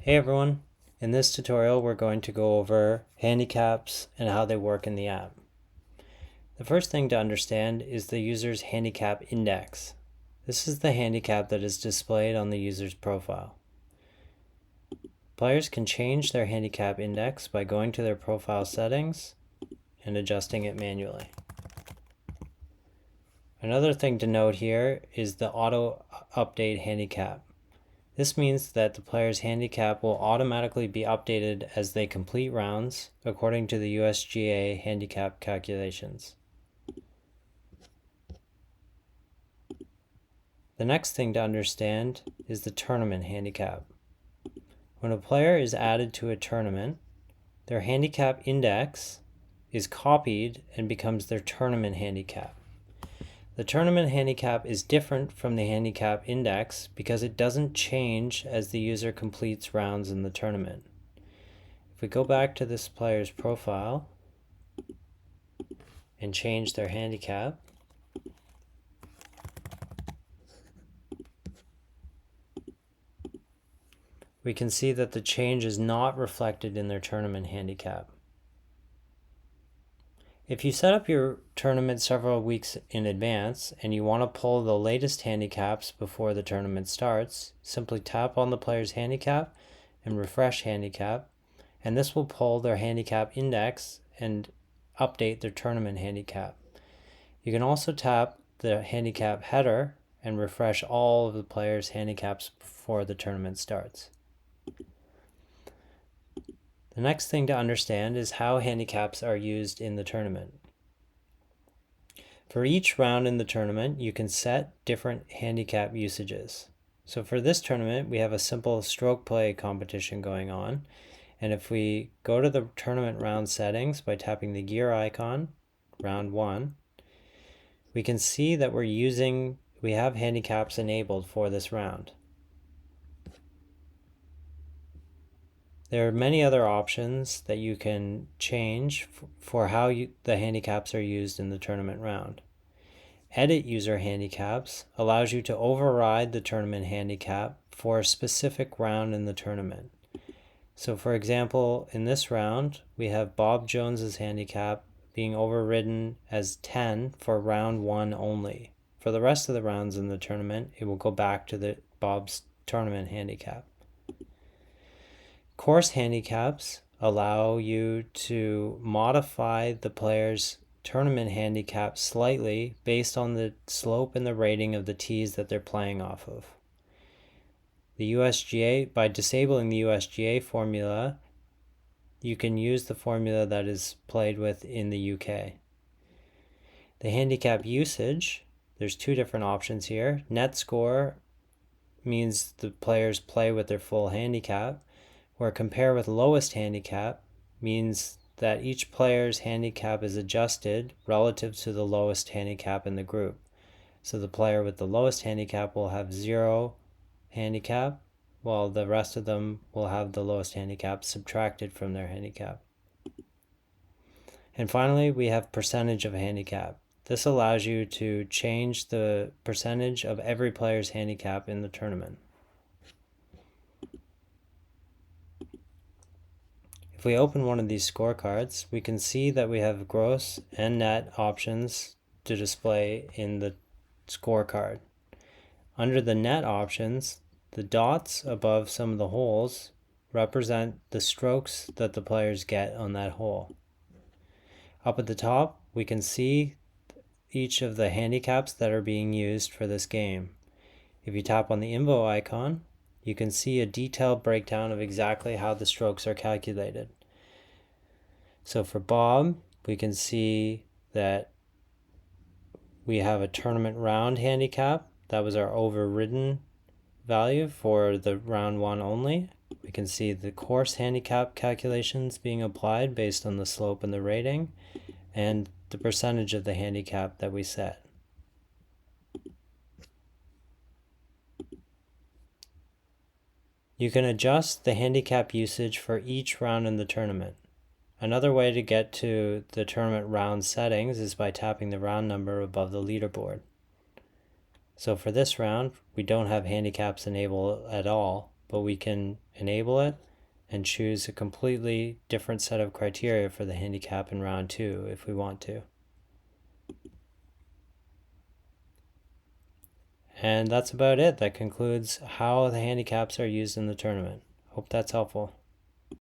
Hey everyone, in this tutorial we're going to go over handicaps and how they work in the app. The first thing to understand is the user's handicap index. This is the handicap that is displayed on the user's profile. Players can change their handicap index by going to their profile settings and adjusting it manually. Another thing to note here is the auto update handicap. This means that the player's handicap will automatically be updated as they complete rounds according to the USGA handicap calculations. The next thing to understand is the tournament handicap. When a player is added to a tournament, their handicap index is copied and becomes their tournament handicap. The tournament handicap is different from the handicap index because it doesn't change as the user completes rounds in the tournament. If we go back to this player's profile and change their handicap, we can see that the change is not reflected in their tournament handicap. If you set up your tournament several weeks in advance and you want to pull the latest handicaps before the tournament starts, simply tap on the player's handicap and refresh handicap, and this will pull their handicap index and update their tournament handicap. You can also tap the handicap header and refresh all of the players' handicaps before the tournament starts. The next thing to understand is how handicaps are used in the tournament. For each round in the tournament, you can set different handicap usages. So for this tournament, we have a simple stroke play competition going on. And if we go to the tournament round settings by tapping the gear icon, round 1, we can see that we have handicaps enabled for this round. There are many other options that you can change for how the handicaps are used in the tournament round. Edit user handicaps allows you to override the tournament handicap for a specific round in the tournament. So for example, in this round, we have Bob Jones's handicap being overridden as 10 for round 1 only. For the rest of the rounds in the tournament, it will go back to Bob's tournament handicap. Course handicaps allow you to modify the player's tournament handicap slightly based on the slope and the rating of the tees that they're playing off of. The USGA, by disabling the USGA formula, you can use the formula that is played with in the UK. The handicap usage, there's two different options here. Net score means the players play with their full handicap, where compare with lowest handicap means that each player's handicap is adjusted relative to the lowest handicap in the group. So the player with the lowest handicap will have 0 handicap, while the rest of them will have the lowest handicap subtracted from their handicap. And finally, we have percentage of handicap. This allows you to change the percentage of every player's handicap in the tournament. If we open one of these scorecards, we can see that we have gross and net options to display in the scorecard. Under the net options, the dots above some of the holes represent the strokes that the players get on that hole. Up at the top, we can see each of the handicaps that are being used for this game. If you tap on the info icon, you can see a detailed breakdown of exactly how the strokes are calculated. So for Bob, we can see that we have a tournament round handicap. That was our overridden value for the round 1 only. We can see the course handicap calculations being applied based on the slope and the rating, and the percentage of the handicap that we set. You can adjust the handicap usage for each round in the tournament. Another way to get to the tournament round settings is by tapping the round number above the leaderboard. So for this round, we don't have handicaps enabled at all, but we can enable it and choose a completely different set of criteria for the handicap in round 2 if we want to. And that's about it. That concludes how the handicaps are used in the tournament. Hope that's helpful.